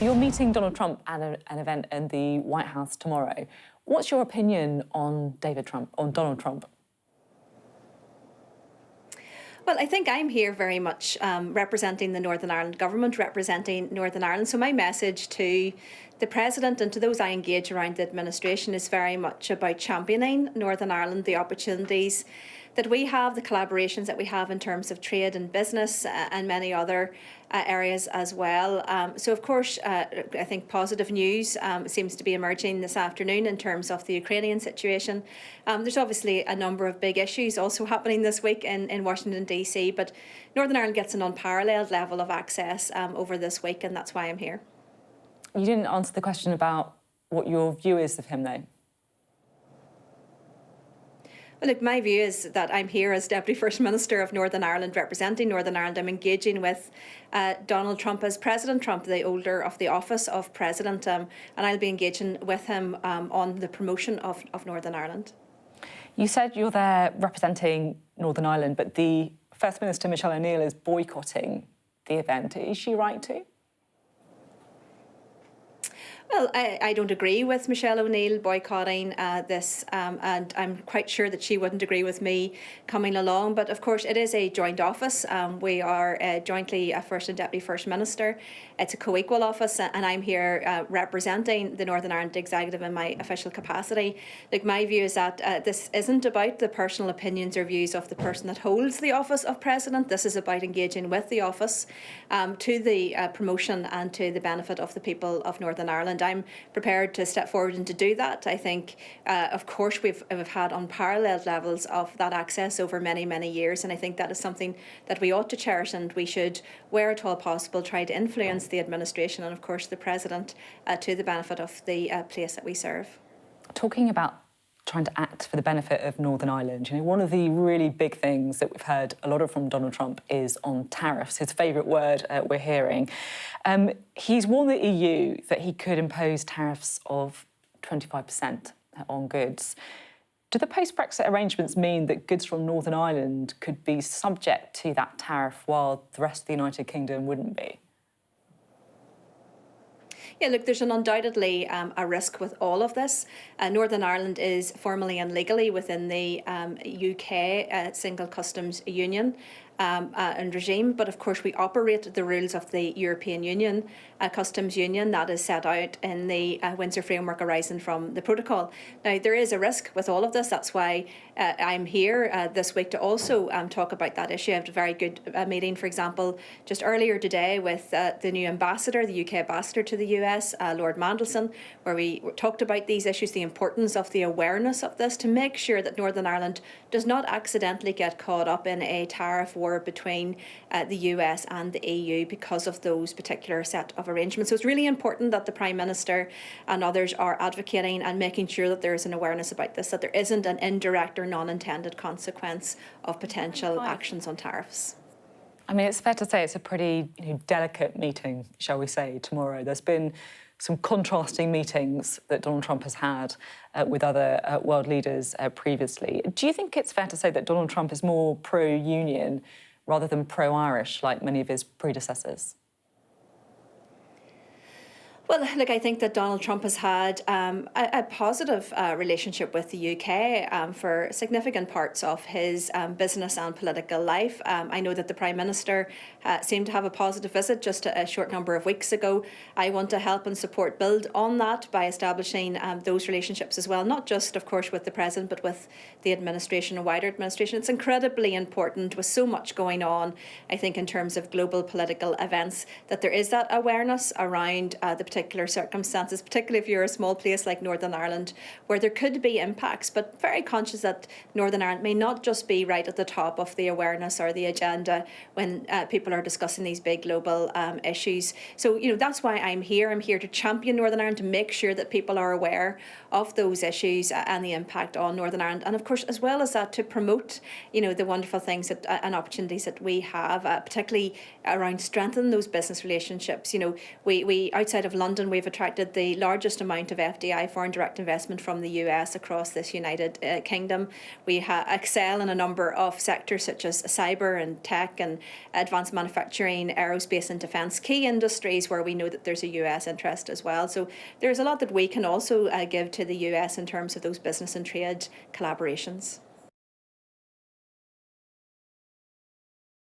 You're meeting Donald Trump at an event in the White House tomorrow. What's your opinion on Donald Trump? Well, I think I'm here very much representing the Northern Ireland government, representing Northern Ireland. So my message to the President and to those I engage around the administration is very much about championing Northern Ireland, the opportunities that we have, the collaborations that we have in terms of trade and business and many other areas as well. So, of course, I think positive news seems to be emerging this afternoon in terms of the Ukrainian situation. There's obviously a number of big issues also happening this week in Washington, D.C., but Northern Ireland gets an unparalleled level of access over this week, and that's why I'm here. You didn't answer the question about what your view is of him, though. Well, look, my view is that I'm here as Deputy First Minister of Northern Ireland, representing Northern Ireland. I'm engaging with Donald Trump as President Trump, the holder of the office of President, and I'll be engaging with him on the promotion of Northern Ireland. You said you're there representing Northern Ireland, but the First Minister, Michelle O'Neill, is boycotting the event. Is she right to? Well, I don't agree with Michelle O'Neill boycotting this, and I'm quite sure that she wouldn't agree with me coming along. But of course, it is a joint office. We are jointly a First and Deputy First Minister. It's a co-equal office, and I'm here representing the Northern Ireland Executive in my official capacity. Like, my view is that this isn't about the personal opinions or views of the person that holds the office of President. This is about engaging with the office to the promotion and to the benefit of the people of Northern Ireland. I'm prepared to step forward and to do that. I think, of course, we've had unparalleled levels of that access over many, many years, and I think that is something that we ought to cherish, and we should, where at all possible, try to influence the administration and, of course, the President to the benefit of the place that we serve. Talking about trying to act for the benefit of Northern Ireland, you know, one of the really big things that we've heard a lot of from Donald Trump is on tariffs, his favourite word we're hearing. He's warned the EU that he could impose tariffs of 25% on goods. Do the post-Brexit arrangements mean that goods from Northern Ireland could be subject to that tariff while the rest of the United Kingdom wouldn't be? Yeah, look, there's undoubtedly a risk with all of this. Northern Ireland is formally and legally within the UK Single Customs Union and regime, but of course we operate the rules of the European Union Customs Union that is set out in the Windsor Framework arising from the protocol. Now, there is a risk with all of this. That's why I'm here this week to also talk about that issue. I had a very good meeting, for example, just earlier today with the new ambassador, the UK ambassador to the US, Lord Mandelson, where we talked about these issues, the importance of the awareness of this to make sure that Northern Ireland does not accidentally get caught up in a tariff war between the US and the EU because of those particular set of arrangements. So it's really important that the Prime Minister and others are advocating and making sure that there is an awareness about this, that there isn't an indirect or non-intended consequence of potential actions on tariffs. I mean, it's fair to say it's a pretty delicate meeting, shall we say, tomorrow. There's been some contrasting meetings that Donald Trump has had with other world leaders previously. Do you think it's fair to say that Donald Trump is more pro-union rather than pro-Irish, like many of his predecessors? Well, look, I think that Donald Trump has had a positive relationship with the UK for significant parts of his business and political life. I know that the Prime Minister seemed to have a positive visit just a short number of weeks ago. I want to help and support, build on that by establishing those relationships as well, not just, of course, with the President, but with the administration and wider administration. It's incredibly important with so much going on, I think, in terms of global political events, that there is that awareness around the particular circumstances, particularly if you're a small place like Northern Ireland, where there could be impacts, but very conscious that Northern Ireland may not just be right at the top of the awareness or the agenda when people are discussing these big global issues. So, that's why I'm here. I'm here to champion Northern Ireland, to make sure that people are aware of those issues and the impact on Northern Ireland. And of course, as well as that, to promote, the wonderful things and opportunities that we have, particularly around strengthening those business relationships. We outside of London, we've attracted the largest amount of FDI, foreign direct investment, from the US across this United Kingdom. We excel in a number of sectors such as cyber and tech and advanced manufacturing, aerospace and defence, key industries where we know that there's a US interest as well. So there's a lot that we can also give to the US in terms of those business and trade collaborations.